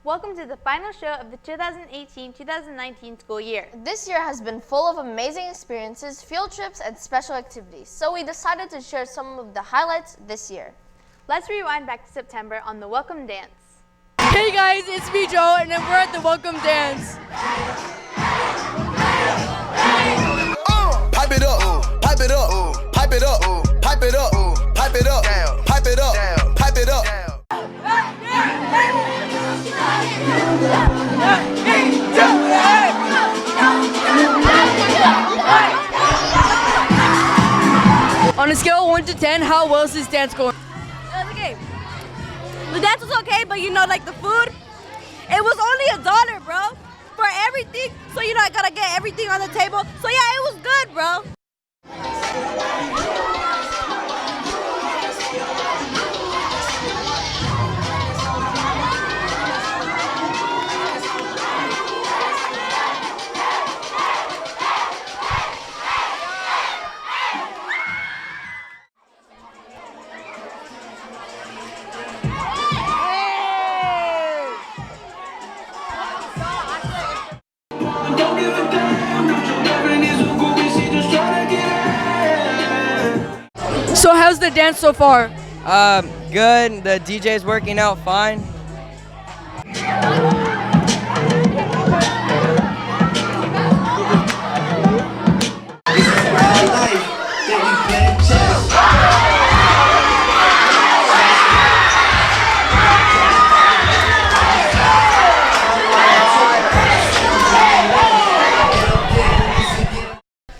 Welcome to the final show of the 2018-2019 school year. This year has been full of amazing experiences, field trips, and special activities, so we decided to share some of the highlights this year. Let's rewind back to September on the welcome dance. Hey guys, it's me, Joe, and we're at the welcome dance. Pipe it up, pipe it up, pipe it up, pipe it up, pipe it up, pipe it up, pipe it up. On a scale of 1 to 10, how well is this dance going? It was okay. The dance was okay, but like the food, it was only $1, bro, for everything. So I gotta get everything on the table. So yeah, it was good, bro. So how's the dance so far? Good. The DJ's working out fine.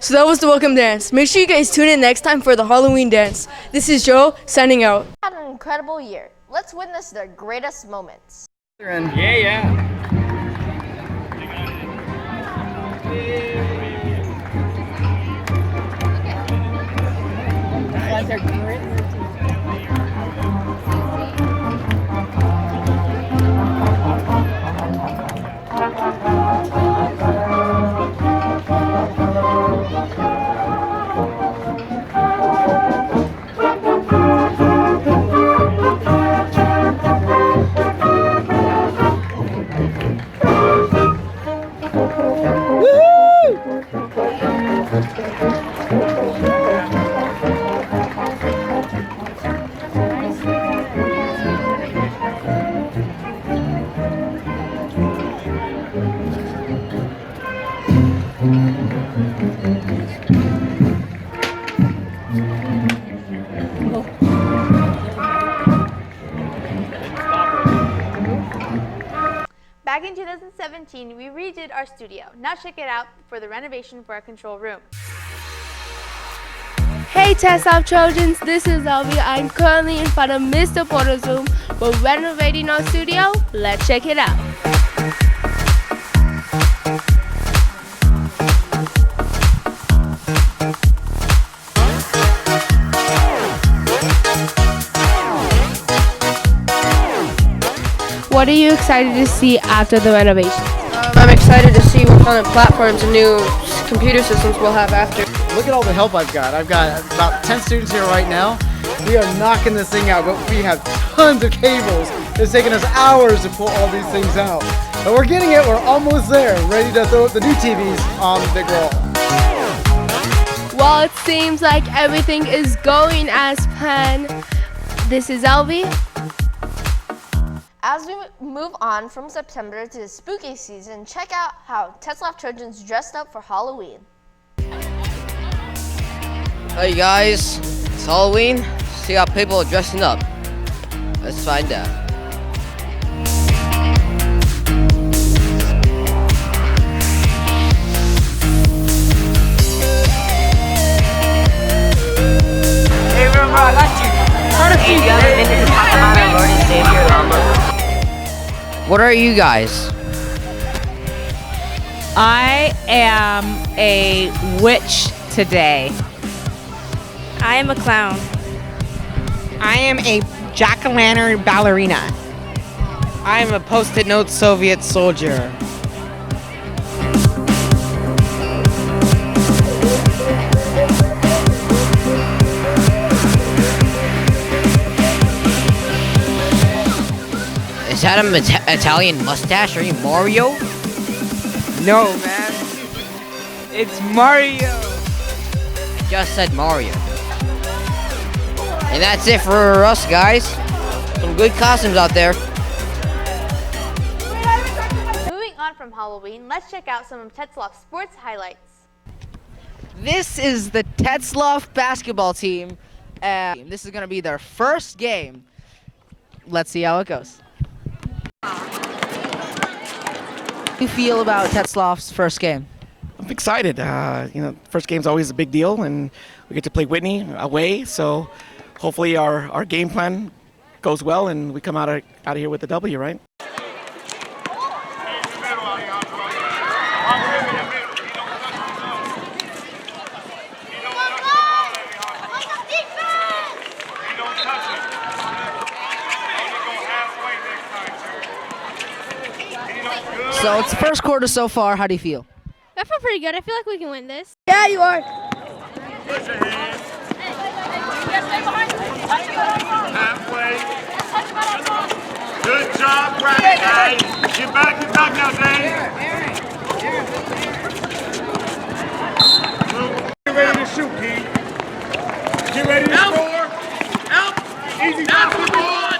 So that was the welcome dance. Make sure you guys tune in next time for the Halloween dance. This is Joe, signing out. Had an incredible year. Let's witness their greatest moments. Back in 2017, we redid our studio. Now check it out for the renovation for our control room. Hey Tetzlaff Trojans, this is Elvie. I'm currently in front of Mr. Porter's room. We're renovating our studio. Let's check it out. What are you excited to see after the renovation? I'm excited to see what kind of platforms and new computer systems we'll have after. Look at all the help I've got. I've got about 10 students here right now. We are knocking this thing out, but we have tons of cables. It's taken us hours to pull all these things out. But we're getting it. We're almost there, ready to throw up the new TVs on the big wall. Well, it seems like everything is going as planned. This is Elvie. As we move on from September to the spooky season, check out how Tetzlaff Trojans dressed up for Halloween. Hey guys, it's Halloween. See how people are dressing up. Let's find out. Hey, remember I got you. Hey, you haven't been to talk about our Lord and Savior, What are you guys? I am a witch today. I am a clown. I am a jack-o'-lantern ballerina. I am a post-it note Soviet soldier. that an Italian mustache? Are you Mario? No, man. It's Mario. I just said Mario. And that's it for us, guys. Some good costumes out there. Moving on from Halloween, let's check out some of Tetzlaff's sports highlights. This is the Tetzlaff basketball team. This is going to be their first game. Let's see how it goes. How do you feel about Tetzlaff's first game? I'm excited. First game's always a big deal, and we get to play Whitney away. So hopefully our game plan goes well, and we come out of here with a W, right? So it's the first quarter so far. How do you feel? I feel pretty good. I feel like we can win this. Yeah, you are. Halfway. Good job, Brad, guys. Get back now, Dave. Get ready to shoot, Keith. Get ready to score. Help. Easy basketball.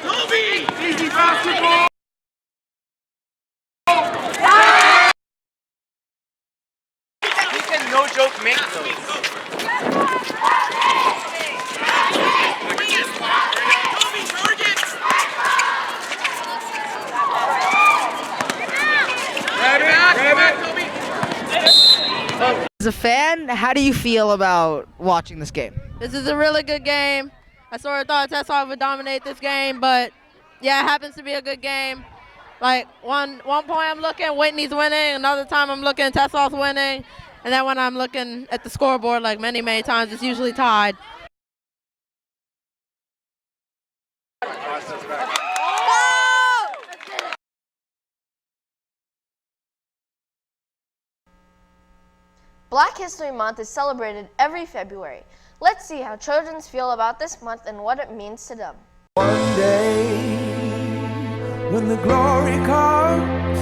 Kobe. Easy basketball. He can no joke make those. As a fan, how do you feel about watching this game? This is a really good game. I sort of thought Tetzlaff would dominate this game, but yeah, it happens to be a good game. Like one point I'm looking, Whitney's winning. Another time I'm looking, Tetzlaff's winning. And then when I'm looking at the scoreboard, like many times, it's usually tied. Black History Month is celebrated every February. Let's see how Trojans feel about this month and what it means to them. One day, when the glory comes,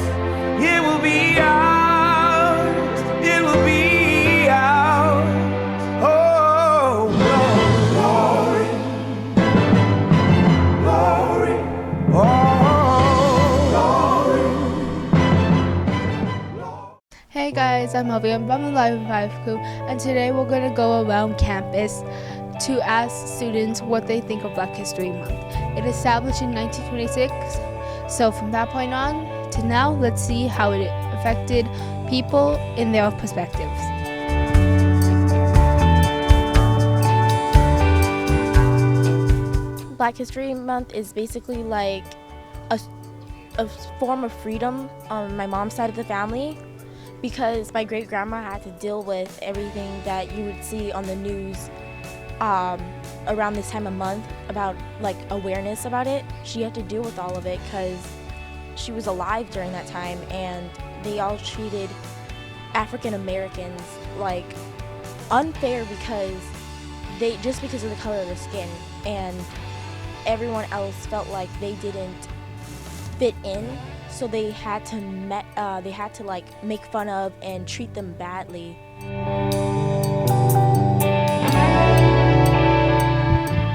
it will be ours, it will be ours. Oh, glory, glory, Hey guys, I'm Elvie. I'm from the Live in 5 crew, and today we're going to go around campus to ask students what they think of Black History Month. It established in 1926, so from that point on to now, let's see how it affected people in their perspectives. Black History Month is basically like a form of freedom on my mom's side of the family, because my great-grandma had to deal with everything that you would see on the news around this time of month about like awareness about it. She had to deal with all of it because she was alive during that time, and they all treated African Americans like unfair because because of the color of their skin, and everyone else felt like they didn't fit in, so they had to like make fun of and treat them badly.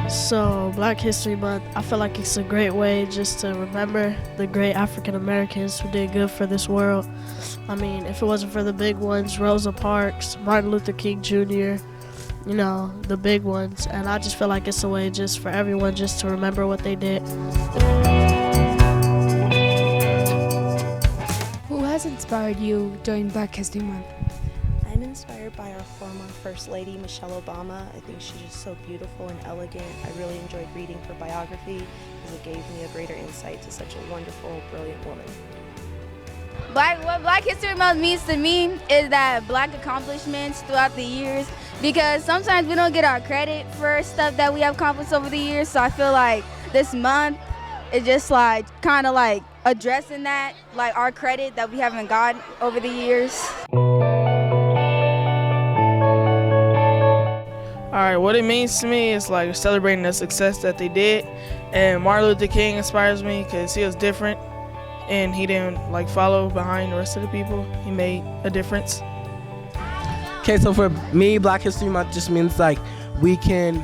So Black History Month, I feel like it's a great way just to remember the great African Americans who did good for this world. I mean, if it wasn't for the big ones, Rosa Parks, Martin Luther King Jr., you know, the big ones. And I just feel like it's a way just for everyone just to remember what they did. Who has inspired you during Black History Month? I'm inspired by our former First Lady, Michelle Obama. I think she's just so beautiful and elegant. I really enjoyed reading her biography because it gave me a greater insight to such a wonderful, brilliant woman. What Black History Month means to me is that Black accomplishments throughout the years, because sometimes we don't get our credit for stuff that we have accomplished over the years. So I feel like this month is just like kind of like addressing that, like our credit that we haven't gotten over the years. All Alright, what it means to me is like celebrating the success that they did. And Martin Luther King inspires me because he was different and he didn't like follow behind the rest of the people. He made a difference. Okay, so for me, Black History Month just means like we can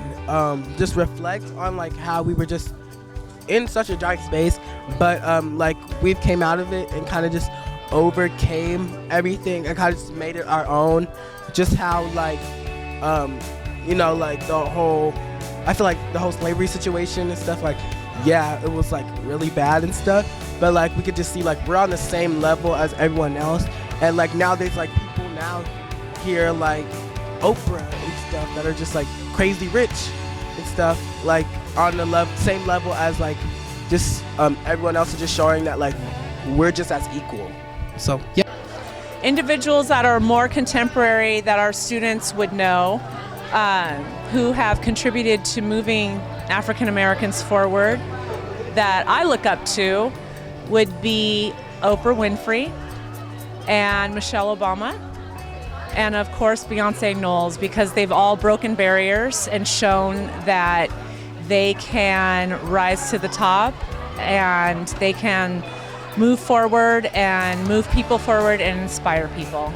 just reflect on like how we were just in such a dark space, but like we've came out of it and kind of just overcame everything and kind of just made it our own. Just how like you know, like I feel like the whole slavery situation and stuff, like, yeah, it was like really bad and stuff, but like we could just see like we're on the same level as everyone else. And like now there's like people now here like Oprah and stuff that are just like crazy rich and stuff, like on the same level as like just everyone else, is just showing that like we're just as equal. So yeah. Individuals that are more contemporary that our students would know, who have contributed to moving African Americans forward, that I look up to, would be Oprah Winfrey and Michelle Obama, and of course Beyonce Knowles, because they've all broken barriers and shown that they can rise to the top and they can move forward and move people forward and inspire people.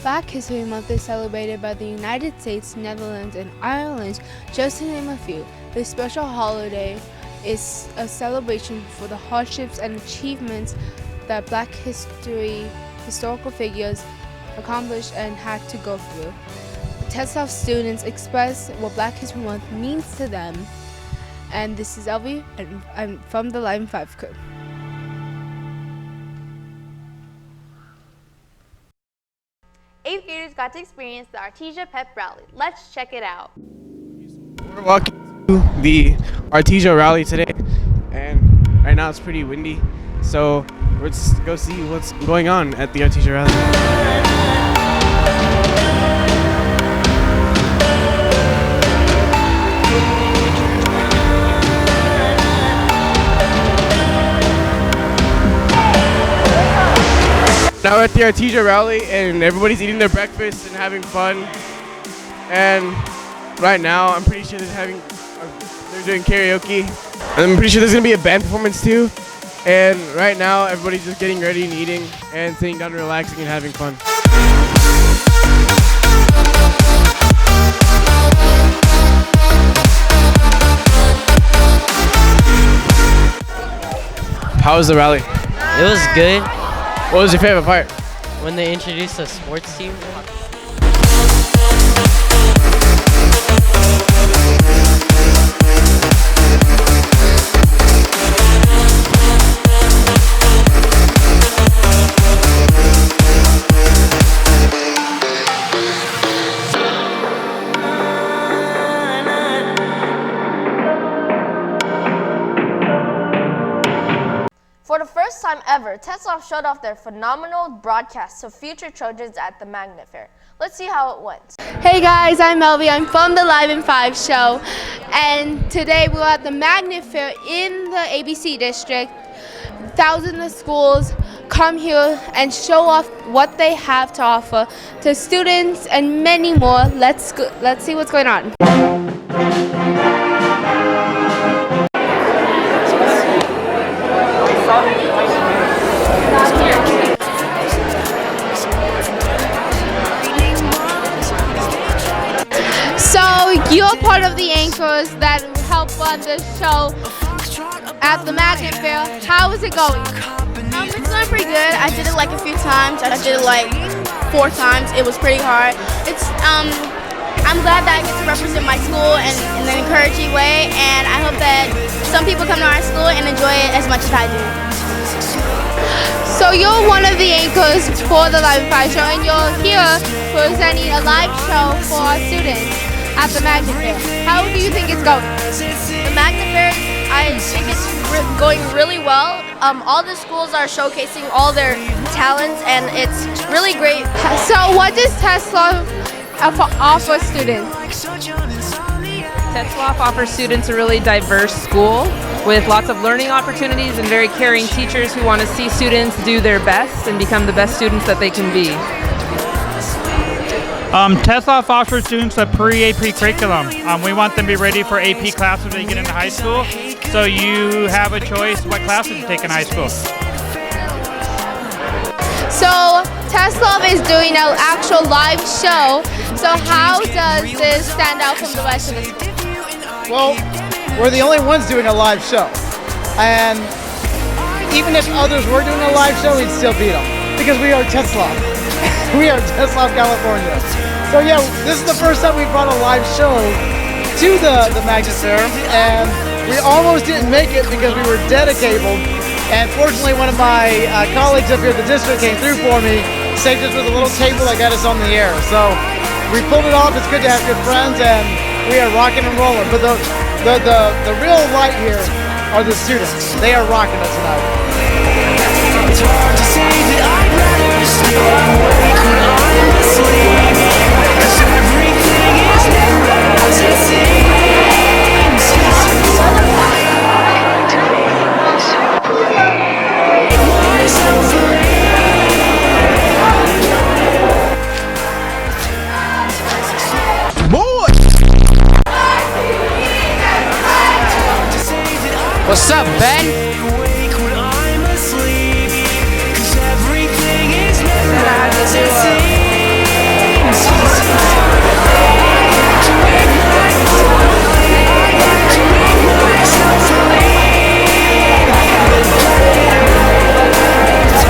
Black History Month is celebrated by the United States, Netherlands, and Ireland, just to name a few. This special holiday is a celebration for the hardships and achievements that Black historical figures accomplished and had to go through. The Tetzlaff students express what Black History Month means to them. And this is Elvie, and I'm from the Live in 5 crew. Eighth graders got to experience the Artesia Pep Rally. Let's check it out. We're walking to the Artesia Rally today, and right now it's pretty windy, so let's go see what's going on at the Artesia Rally. Now we're at the Artesia Rally and everybody's eating their breakfast and having fun. And right now I'm pretty sure they're doing karaoke. And I'm pretty sure there's gonna be a band performance too. And right now everybody's just getting ready and eating and sitting down and relaxing and having fun. How was the rally? It was good. What was your favorite part? When they introduced the sports team. For the first time ever, Tetzlaff showed off their phenomenal broadcast to future Trojans at the Magnet Fair. Let's see how it went. Hey guys, I'm Elvie. I'm from the Live in 5 show. And today we're at the Magnet Fair in the ABC district. Thousands of schools come here and show off what they have to offer to students and many more. Let's see what's going on. So you're part of the anchors that help run the show at the Magnet Fair. How is it going? It's going pretty good. I did it like a few times. I did it like 4 times. It was pretty hard. I'm glad that I get to represent my school in an encouraging way, and I hope that some people come to our school and enjoy it as much as I do. So you're one of the anchors for the Live in 5 show, and you're here presenting a live show for our students at the Magnet Fair. How do you think it's going? The Magnet Fair, I think it's going really well. All the schools are showcasing all their talents, and it's really great. So what does Tetzlaff offer students? Tetzlaff offers students a really diverse school with lots of learning opportunities and very caring teachers who want to see students do their best and become the best students that they can be. Tetzlaff offers students a pre-AP curriculum. We want them to be ready for AP classes when they get into high school. So you have a choice what classes to take in high school. So Tetzlaff is doing an actual live show. So how does this stand out from the rest of the school? Well, we're the only ones doing a live show. And even if others were doing a live show, we'd still beat them. Because we are Tetzlaff. We are Tetzlaff, California. So yeah, this is the first time we brought a live show to the Magnet Fair. And we almost didn't make it because we were dedicated. And fortunately, one of my colleagues up here at the district came through for me, saved us with a little cable that got us on the air. So we pulled it off. It's good to have good friends, and we are rocking and rolling. But the real light here are the students. They are rocking it tonight. It's hard to say that I'd rather stay awake when I'm asleep, 'cause everything is never as it seems. What's up, Ben?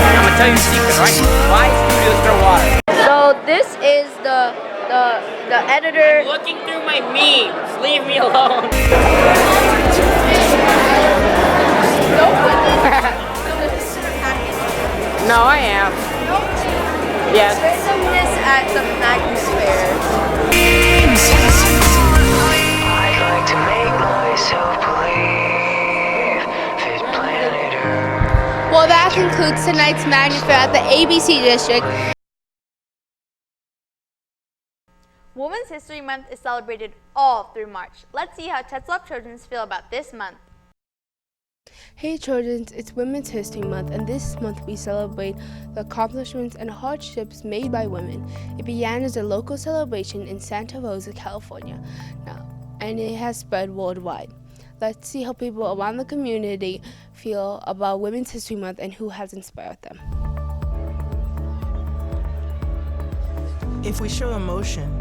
I'm gonna tell you a secret, right? Why studios throw water? So this is the editor. I'm looking through my memes. Leave me alone. No, I am. Yes. Randomness at the Magnet Fair. I'd like to make myself believe this planet Earth. Well, that concludes tonight's Magnet Fair at the ABC District. Women's History Month is celebrated all through March. Let's see how Tetzlaff Trojans feel about this month. Hey Trojans, it's Women's History Month, and this month we celebrate the accomplishments and hardships made by women. It began as a local celebration in Santa Rosa, California, and it has spread worldwide. Let's see how people around the community feel about Women's History Month and who has inspired them. If we show emotion,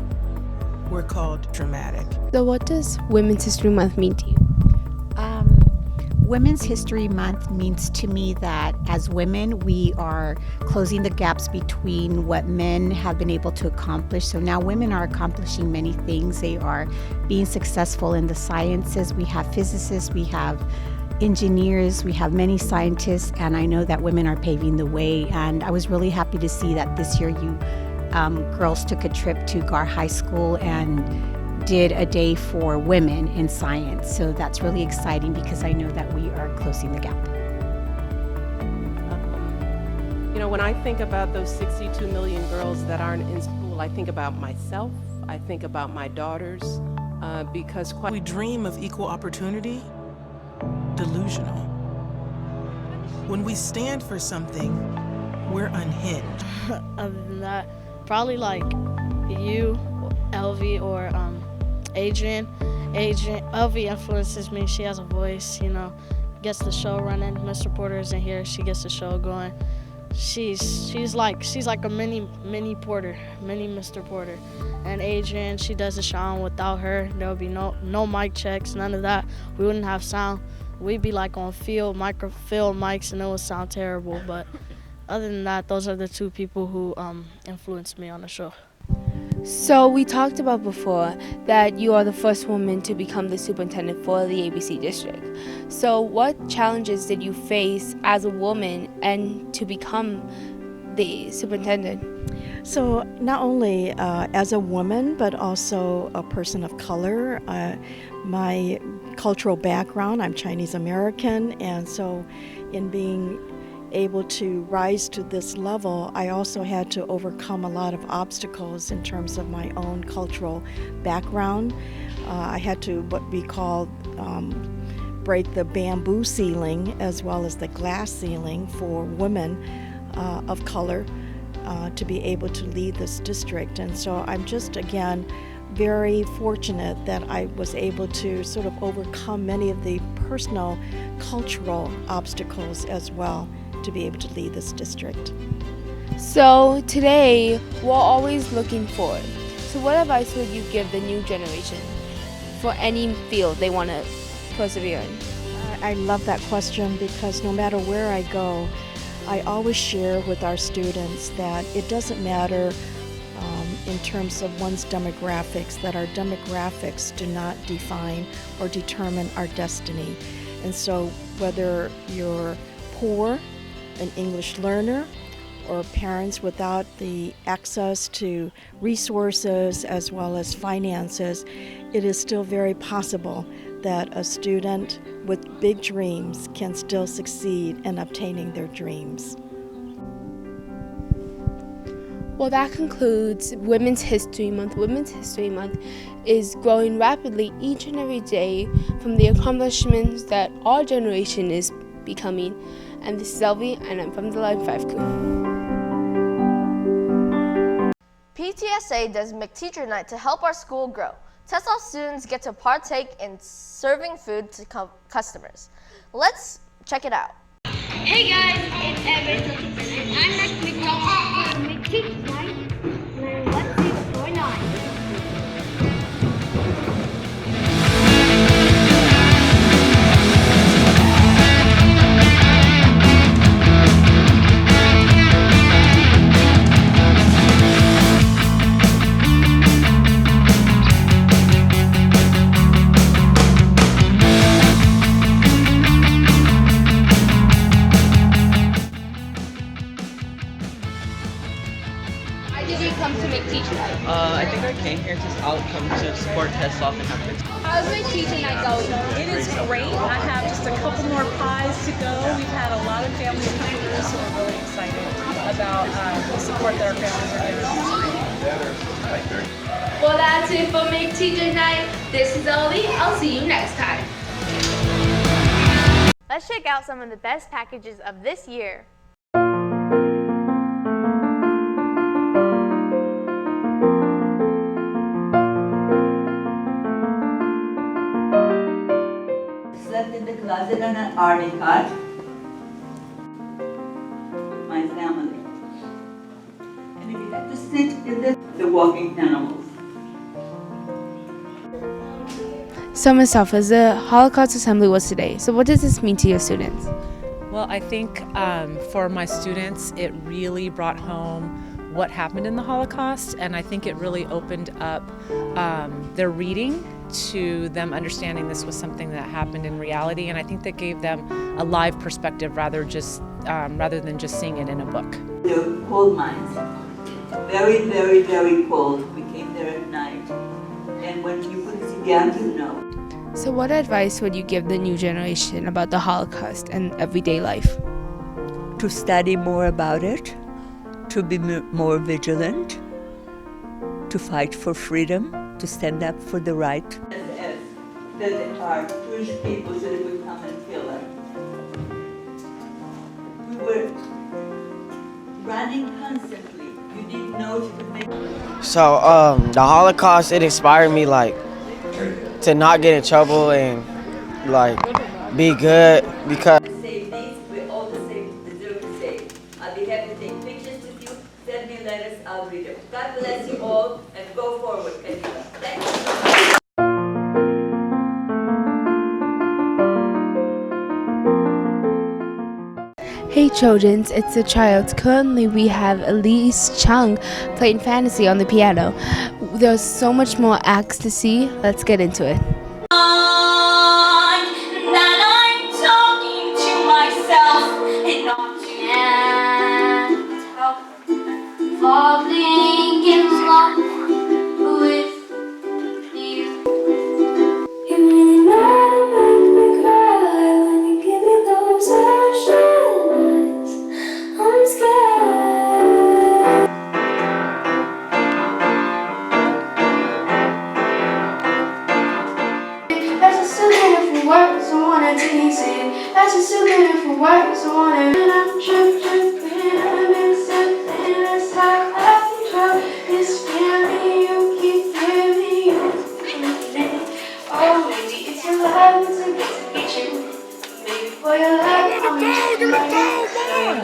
we're called dramatic. So what does Women's History Month mean to you? Women's History Month means to me that as women, we are closing the gaps between what men have been able to accomplish. So now women are accomplishing many things. They are being successful in the sciences. We have physicists, we have engineers, we have many scientists, and I know that women are paving the way. And I was really happy to see that this year you girls took a trip to Gar High School and did a day for women in science. So that's really exciting because I know that we are closing the gap. You know, when I think about those 62 million girls that aren't in school, I think about myself, I think about my daughters, because we dream of equal opportunity, delusional. When we stand for something, we're unhinged. Other than that, probably like you, Elvie, or Adrian. Elvie influences me. She has a voice, you know, gets the show running. Mr. Porter isn't here. She gets the show going. She's like a mini Porter, mini Mr. Porter. And Adrian, she does the show. Without her, there would be no mic checks, none of that. We wouldn't have sound. We'd be like on field mics, and it would sound terrible. But other than that, those are the two people who influenced me on the show. So we talked about before that you are the first woman to become the superintendent for the ABC district. So what challenges did you face as a woman and to become the superintendent? So not only as a woman, but also a person of color. My cultural background, I'm Chinese American, and so in being able to rise to this level, I also had to overcome a lot of obstacles in terms of my own cultural background. I had to what we call break the bamboo ceiling as well as the glass ceiling for women of color to be able to lead this district. And so I'm just, again, very fortunate that I was able to sort of overcome many of the personal, cultural obstacles as well to be able to lead this district. So today, we're always looking forward. So what advice would you give the new generation for any field they want to persevere in? I love that question because no matter where I go, I always share with our students that it doesn't matter in terms of one's demographics, that our demographics do not define or determine our destiny. And so whether you're poor, an English learner, or parents without the access to resources as well as finances, it is still very possible that a student with big dreams can still succeed in obtaining their dreams. Well, that concludes Women's History Month. Women's History Month is growing rapidly each and every day from the accomplishments that our generation is becoming. And this is Elvie, and I'm from the Live 5 crew. PTSA does McTeacher Night to help our school grow. Tetzlaff students get to partake in serving food to customers. Let's check it out. Hey guys, it's Evan, and I'm next to McTeacher Night, and let's see what's going on. I think I came here to come to support Tetzlaff and have fun. How's McTeacher Night going? It is great. I have just a couple more pies to go. We've had a lot of families come through, so we're really excited about the support that our families are giving. Well, that's it for McTeacher Night. This is Elvie. I'll see you next time. Let's check out some of the best packages of this year. Slept in the closet on an army cot with my family. And if you had to sit in the walking animals. So, Ms. Alphas, the Holocaust Assembly was today. So what does this mean to your students? Well, I think for my students, it really brought home what happened in the Holocaust, and I think it really opened up their reading to them understanding this was something that happened in reality, and I think that gave them a live perspective rather than just seeing it in a book. They were coal mines, very, very, very cold. We came there at night, and when you couldn't see down, you know. So what advice would you give the new generation about the Holocaust and everyday life? To study more about it, to be more vigilant, to fight for freedom, to stand up for the right. That our Jewish people so they would come and kill us. We were running constantly. You didn't know you could make. So the Holocaust, it inspired me like to not get in trouble and like be good because. Save these, we're all the same, deserve to save. I'll be happy to take pictures with you. Send me letters, I'll read them. God bless you all and go forward, Camila. Thank you. Hey children, it's the child. Currently we have Elise Chung playing fantasy on the piano. There's so much more acts to see. Let's get into it. Falling in love with you. You really know to make me cry when you give me those ashes. I'm scared.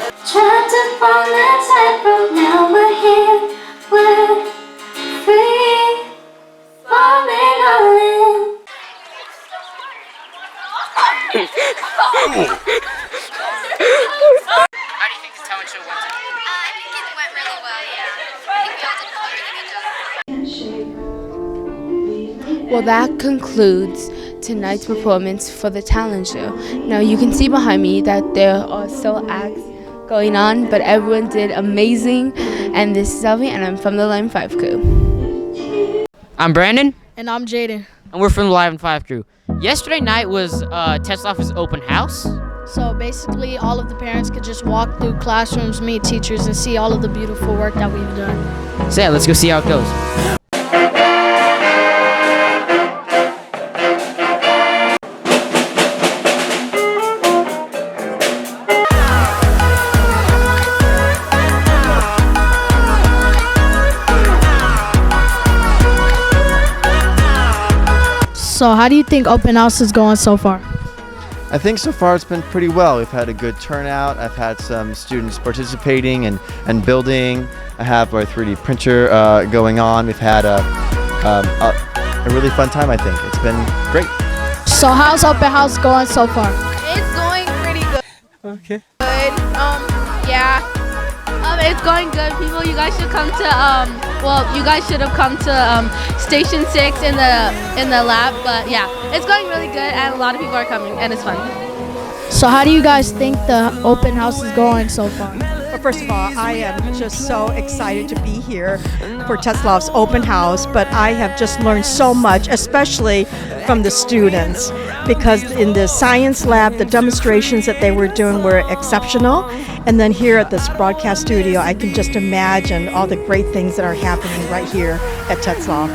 Tried to fall that tightrope, now we're here, we're free, falling all in. How do you think this talent show went? I think it went really well, yeah. I think we all did a really good job. Well, that concludes tonight's performance for the talent show. Now you can see behind me that there are still acts going on, but everyone did amazing. And this is Elvie, and I'm from the Live in 5 crew. I'm Brandon. And I'm Jaden. And we're from the Live in 5 crew. Yesterday night was Tetzlaff's open house. So basically, all of the parents could just walk through classrooms, meet teachers, and see all of the beautiful work that we've done. So yeah, let's go see how it goes. So how do you think open house is going so far? I think so far it's been pretty well. We've had a good turnout. I've had some students participating and building. I have our 3D printer going on. We've had a really fun time, I think. It's been great. So how's open house going so far? It's going pretty good. Okay. Yeah. It's going good. People, you guys should come to you guys should have come to Station 6 in the lab, but yeah, it's going really good and a lot of people are coming and it's fun. So how do you guys think the open house is going so far? Well, first of all, I am just so excited to be here for Tetzlaff's open house, but I have just learned so much, especially from the students, because in the science lab, the demonstrations that they were doing were exceptional, and then here at this broadcast studio, I can just imagine all the great things that are happening right here at Tetzlaff.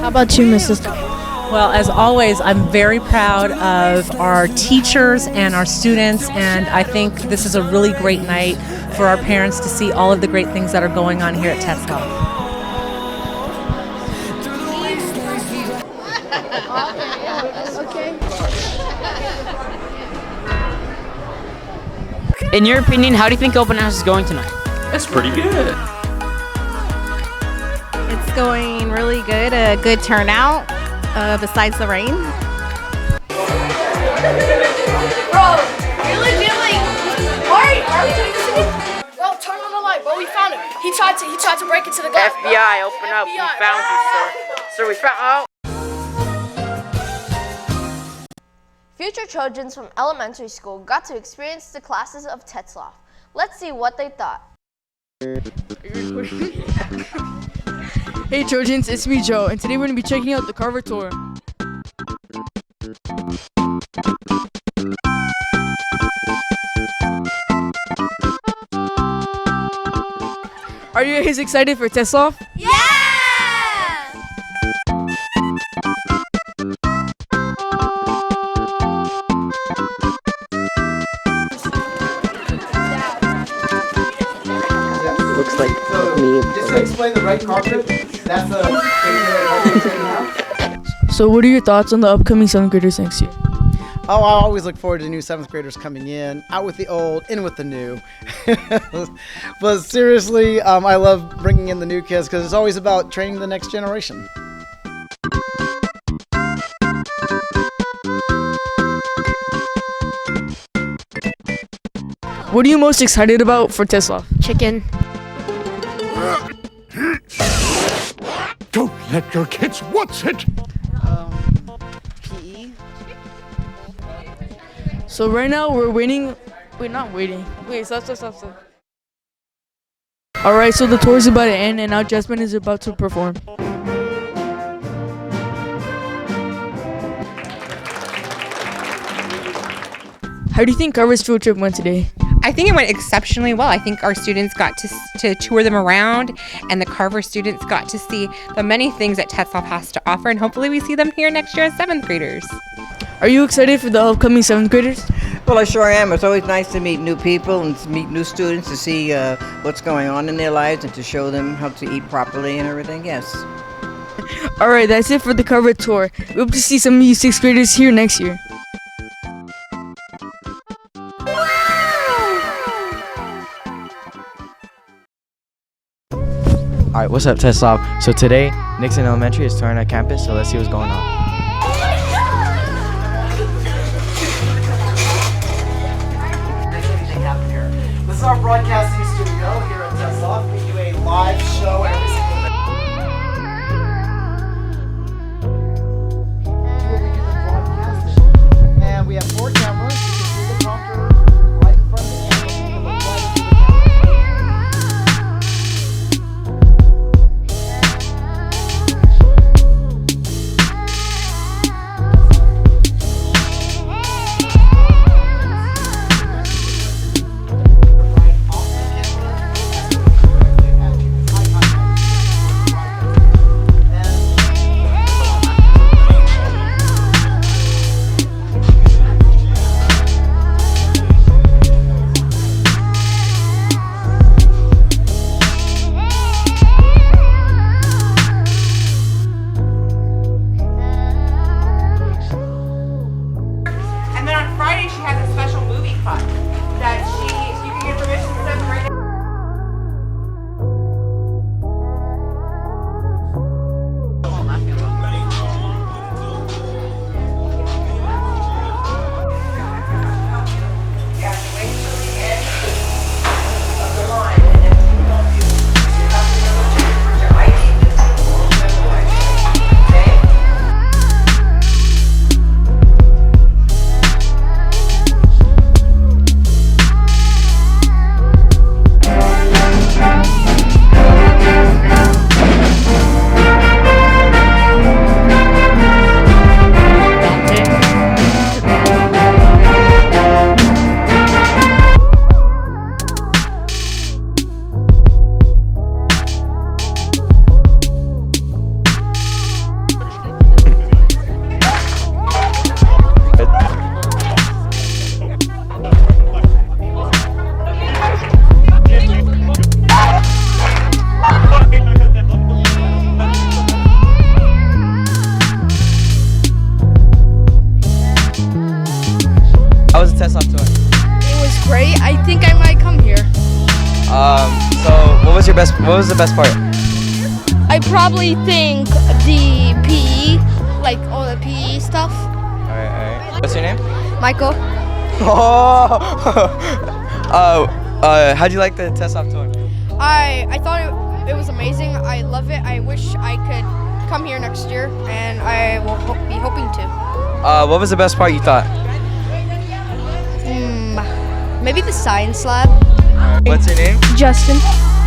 How about you, Mrs. Well, as always, I'm very proud of our teachers and our students, and I think this is a really great night for our parents to see all of the great things that are going on here at Tetzlaff. In your opinion, how do you think open house is going tonight? It's pretty good. It's going really good. A good turnout, besides the rain. Bro, you're legitimately. Are we doing this again? Bro, turn on the light, bro. We found him. He tried to break into the glass. FBI, open up. We found you, sir. Sir, we found. Future Trojans from elementary school got to experience the classes of Tetzlaff. Let's see what they thought. Hey Trojans, it's me Joe, and today we're going to be checking out the Carver tour. Are you guys excited for Tetzlaff? Yeah! Looks like me. Just to explain the red carpet, that's the carpet right now. So what are your thoughts on the upcoming 7th graders next year? Oh, I always look forward to new 7th graders coming in, out with the old, in with the new. But seriously, I love bringing in the new kids because it's always about training the next generation. What are you most excited about for Tetzlaff? Chicken. Don't let your kids what's it? PE. So right now we're waiting. Wait, not waiting. Wait, stop. All right, so the tour is about to end, and now Jasmine is about to perform. How do you think Carver's field trip went today? I think it went exceptionally well. I think our students got to tour them around, and the Carver students got to see the many things that Tetzlaff has to offer, and hopefully we see them here next year as 7th graders. Are you excited for the upcoming 7th graders? Well, I sure am. It's always nice to meet new people and to meet new students to see what's going on in their lives and to show them how to eat properly and everything, yes. All right, that's it for the Carver tour. We hope to see some of you 6th graders here next year. Alright, what's up, Tetzlaff? So today, Nixon Elementary is touring our campus, so let's see what's going on. This is our broadcasting studio here at Tetzlaff. We do a live show every single day. Where we do the broadcasting. And we have 4 cameras. You can see the prompter right in front of the camera. You can look right into the And then on Friday she has a special movie club that you can get permission to send right now. How was the Tetzlaff tour? It was great. I think I might come here. So what was the best part? I probably think the PE, like all the PE stuff. Alright. What's your name? Michael. Oh! How'd you like the Tetzlaff tour? I thought it was amazing. I love it. I wish I could come here next year, and I will be hoping to. What was the best part you thought? Maybe the science lab. What's your name? Justin.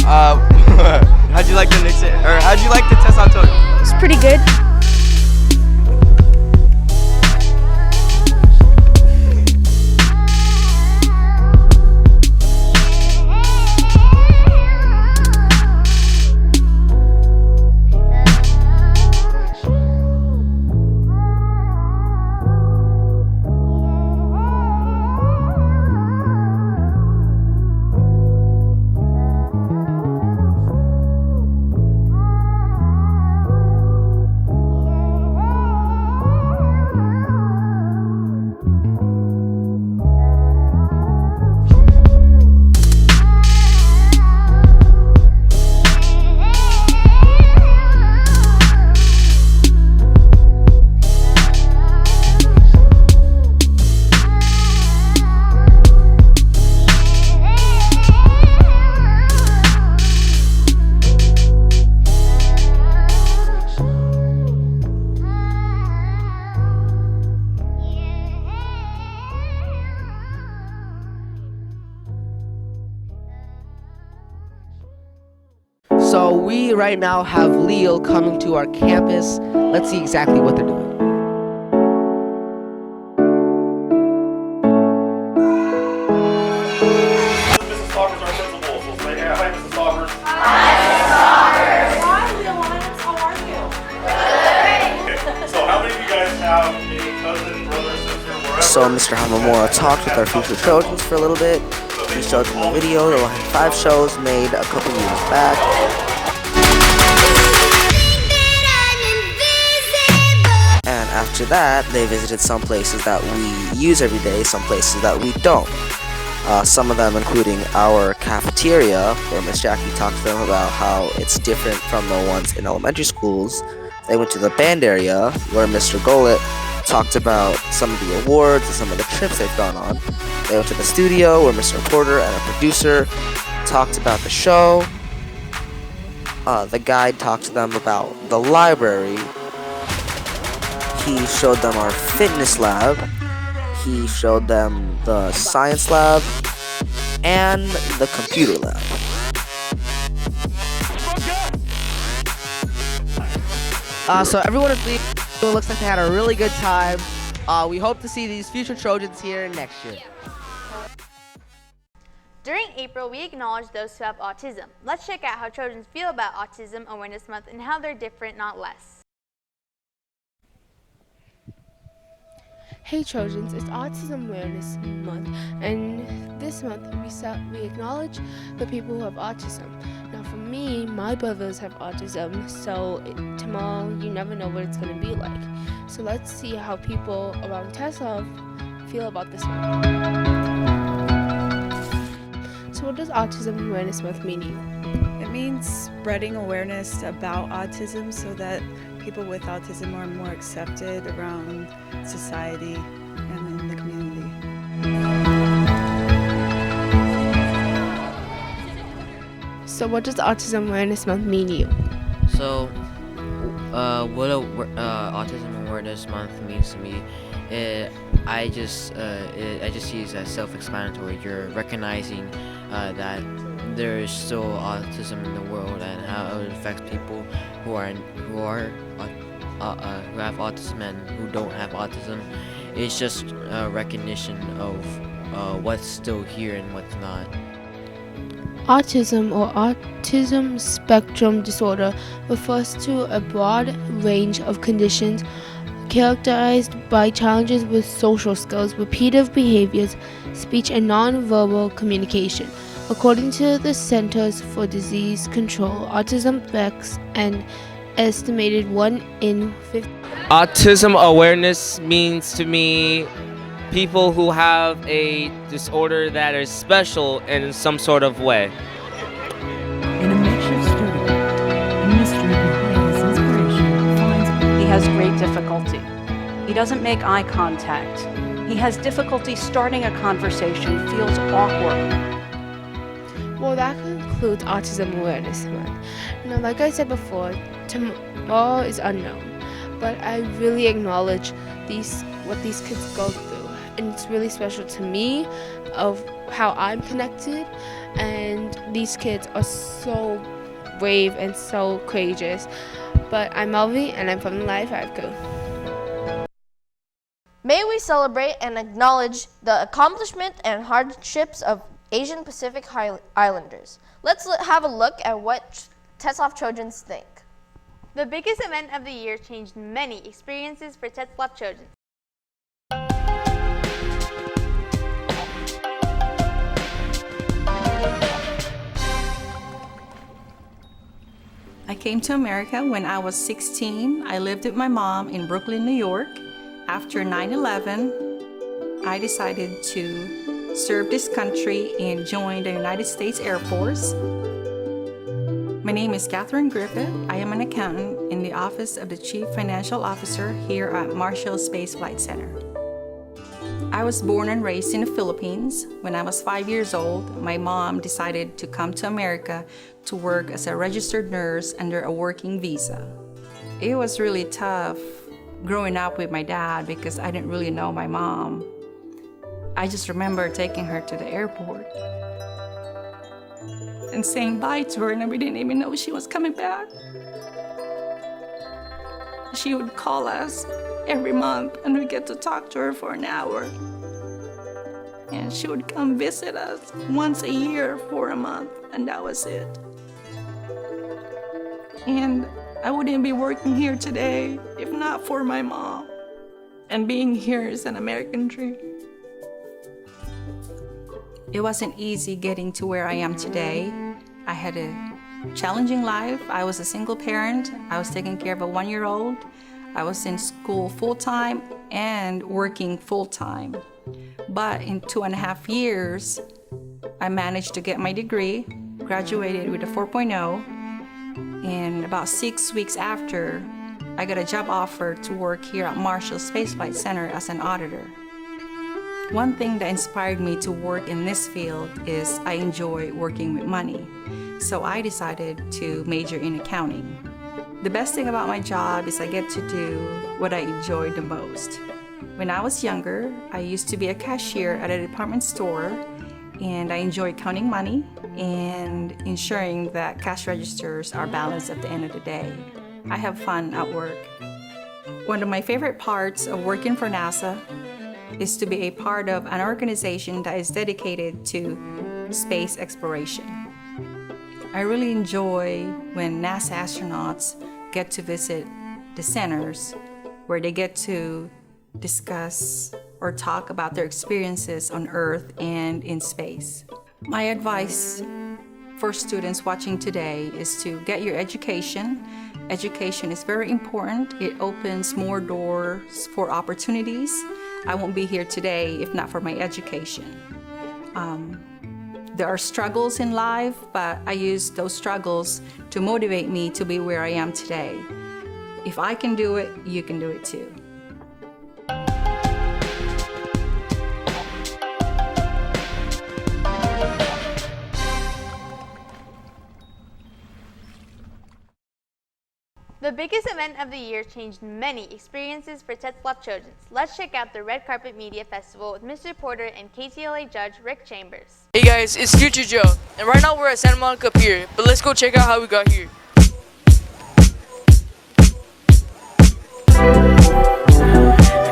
How'd you like the Tetzlaff tour? It's pretty good. So we right now have Leo coming to our campus. Let's see exactly what they're doing. Mrs. Stalkers, our principal, so say hi, Mrs. Stalkers. Hi, Leo Lyons. How are you? Okay, so how many of you guys have a cousin, brother, sister, wherever? So Mr. Hamamura talked with our future Trojans for a little bit. We showed them a video the Line 5 shows made a couple years back. And after that, they visited some places that we use every day, some places that we don't. Some of them including our cafeteria, where Miss Jackie talked to them about how it's different from the ones in elementary schools. They went to the band area, where Mr. Gollett talked about some of the awards and some of the trips they've gone on. They went to the studio, where Mr. Porter and our producer talked about the show. The guide talked to them about the library. He showed them our fitness lab. He showed them the science lab and the computer lab. So everyone is leaving. It looks like they had a really good time. We hope to see these future Trojans here next year. During April, we acknowledge those who have autism. Let's check out how Trojans feel about Autism Awareness Month and how they're different, not less. Hey Trojans, it's Autism Awareness Month, and this month we acknowledge the people who have autism. Now for me, my brothers have autism, so tomorrow you never know what it's going to be like. So let's see how people around Tetzlaff feel about this month. So what does Autism Awareness Month mean to you? It means spreading awareness about autism so that people with autism are more accepted around society and in the community. So what does Autism Awareness Month mean to you? So what Autism Awareness Month means to me, I just see it as self-explanatory. You're recognizing that there is still autism in the world and how it affects people who have autism and who don't have autism. It's just a recognition of what's still here and what's not. Autism or autism spectrum disorder refers to a broad range of conditions characterized by challenges with social skills, repetitive behaviors, speech, and nonverbal communication. According to the Centers for Disease Control, autism affects an estimated 1 in 50. Autism awareness means to me people who have a disorder that is special in some sort of way. In a makeshift studio, the mystery behind his inspiration finds he has great difficulty. He doesn't make eye contact. He has difficulty starting a conversation, feels awkward. Well, that concludes Autism Awareness Month. Now, like I said before, tomorrow is unknown, but I really acknowledge what these kids go through, and it's really special to me of how I'm connected, and these kids are so brave and so courageous. But I'm Melvi, and I'm from the Live 5 Crew. May we celebrate and acknowledge the accomplishment and hardships of Asian Pacific Islanders. Let's have a look at what Tetzlaff Trojans think. The biggest event of the year changed many experiences for Tetzlaff Trojans. I came to America when I was 16. I lived with my mom in Brooklyn, New York. After 9/11, I decided to serve this country and join the United States Air Force. My name is Catherine Griffith. I am an accountant in the Office of the Chief Financial Officer here at Marshall Space Flight Center. I was born and raised in the Philippines. When I was 5 years old, my mom decided to come to America to work as a registered nurse under a working visa. It was really tough growing up with my dad because I didn't really know my mom. I just remember taking her to the airport and saying bye to her, and we didn't even know she was coming back. She would call us every month and we get to talk to her for an hour. And she would come visit us once a year for a month, and that was it. And I wouldn't be working here today if not for my mom. And being here is an American dream. It wasn't easy getting to where I am today. I had a challenging life. I was a single parent. I was taking care of a 1-year-old. I was in school full-time and working full-time. But in 2.5 years, I managed to get my degree, graduated with a 4.0, and about 6 weeks after, I got a job offer to work here at Marshall Space Flight Center as an auditor. One thing that inspired me to work in this field is I enjoy working with money, so I decided to major in accounting. The best thing about my job is I get to do what I enjoy the most. When I was younger, I used to be a cashier at a department store, and I enjoy counting money and ensuring that cash registers are balanced at the end of the day. I have fun at work. One of my favorite parts of working for NASA is to be a part of an organization that is dedicated to space exploration. I really enjoy when NASA astronauts get to visit the centers where they get to discuss or talk about their experiences on Earth and in space. My advice for students watching today is to get your education. Education is very important. It opens more doors for opportunities. I won't be here today if not for my education. There are struggles in life, but I use those struggles to motivate me to be where I am today. If I can do it, you can do it too. The biggest event of the year changed many experiences for Tetzlaff Trojans. Let's check out the Red Carpet Media Festival with Mr. Reporter and KTLA Judge Rick Chambers. Hey guys, it's Future Joe, and right now we're at Santa Monica Pier, but let's go check out how we got here.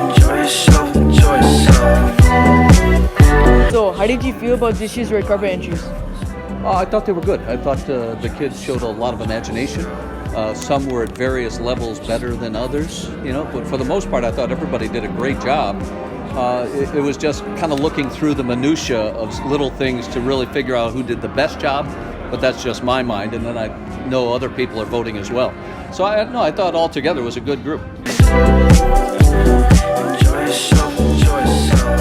Enjoy yourself, enjoy yourself. So, how did you feel about this year's Red Carpet entries? I thought they were good. I thought the kids showed a lot of imagination. Some were at various levels better than others, but for the most part, I thought everybody did a great job. It was just kind of looking through the minutia of little things to really figure out who did the best job, but that's just my mind, and then I know other people are voting as well. So I thought altogether it was a good group. Enjoy yourself, enjoy yourself.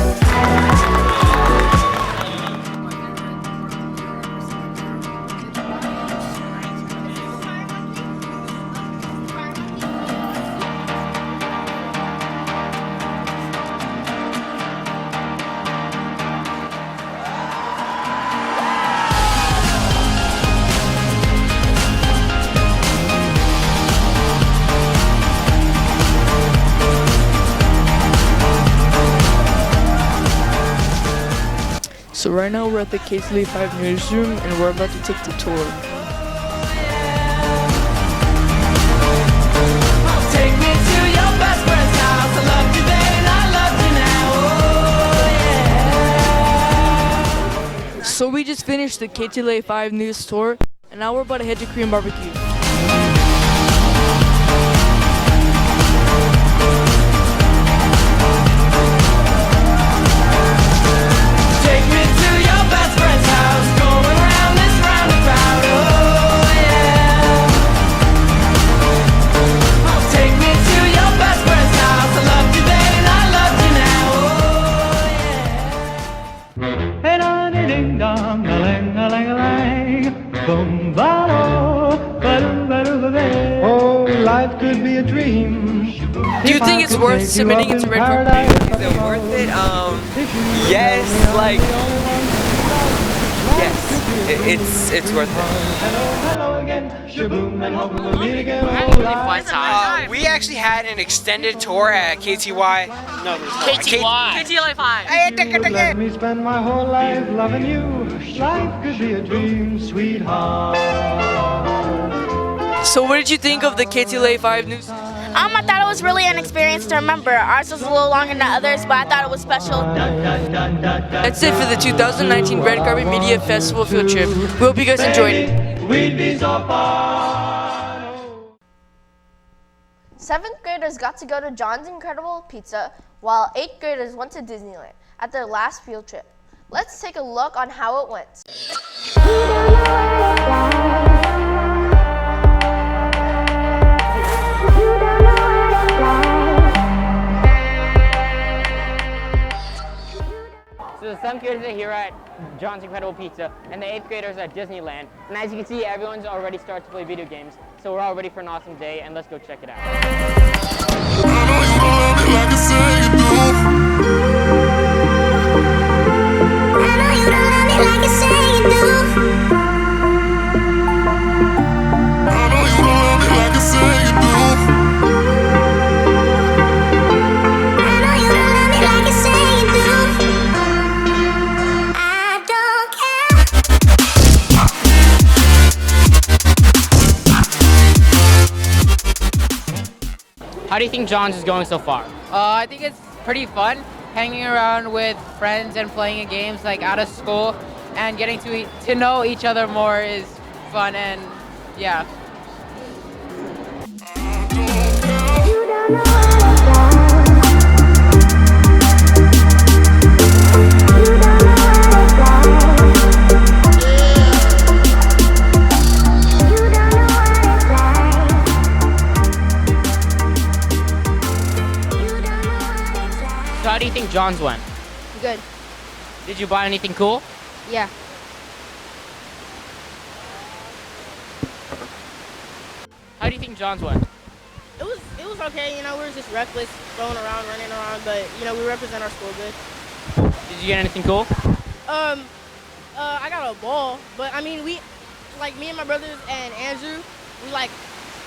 So right now we're at the KTLA5 newsroom and we're about to take the tour. Take me to your best friend's house. I loved you then and I love you now. Oh, yeah. So we just finished the KTLA5 news tour and now we're about to head to Korean barbecue. Oh, life could be a dream. Do you think it's worth submitting it to Red Carpet? Is it worth it? Yes, like, yes, it's worth it. We actually had an extended tour at KTY. No, KTLA5. Let me spend my whole life loving you. Life could be a dream, sweetheart. So what did you think of the KTLA5 news? I thought it was really an experience to remember. Ours was a little longer than others, but I thought it was special. That's it for the 2019 Red Carpet Media Festival field trip. We hope you guys enjoyed it. We'd be so far. 7th graders got to go to John's Incredible Pizza, while 8th graders went to Disneyland at their last field trip. Let's take a look on how it went. So some graders are here at John's Incredible Pizza, and the 8th graders are at Disneyland. And as you can see, everyone's already started to play video games. So we're all ready for an awesome day, and let's go check it How do you think John's is going so far? I think it's pretty fun hanging around with friends and playing games like out of school, and getting to know each other more is fun, and yeah. So how do you think John's went? Good. Did you buy anything cool? Yeah. How do you think John's went? It was okay. You know, we were just reckless, throwing around, running around, but you know, we represent our school good. Did you get anything cool? I got a ball, but I mean, me and my brothers and Andrew, we like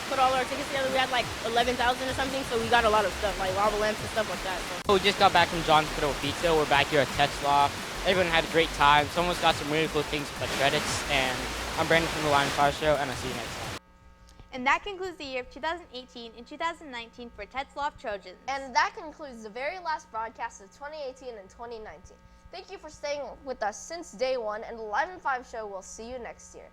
put all our tickets together. We had like 11,000 or something, so we got a lot of stuff like lava lamps and stuff like that. So. We just got back from John's Incredible Pizza. We're back here at Tetzlaff. Everyone had a great time. Someone's got some really cool things with the credits, and I'm Brandon from the Lion Fire Show, and I'll see you next time. And that concludes the year of 2018 and 2019 for Tetzlaff Trojans. And that concludes the very last broadcast of 2018 and 2019. Thank you for staying with us since day one, and the Live and 5 show will see you next year.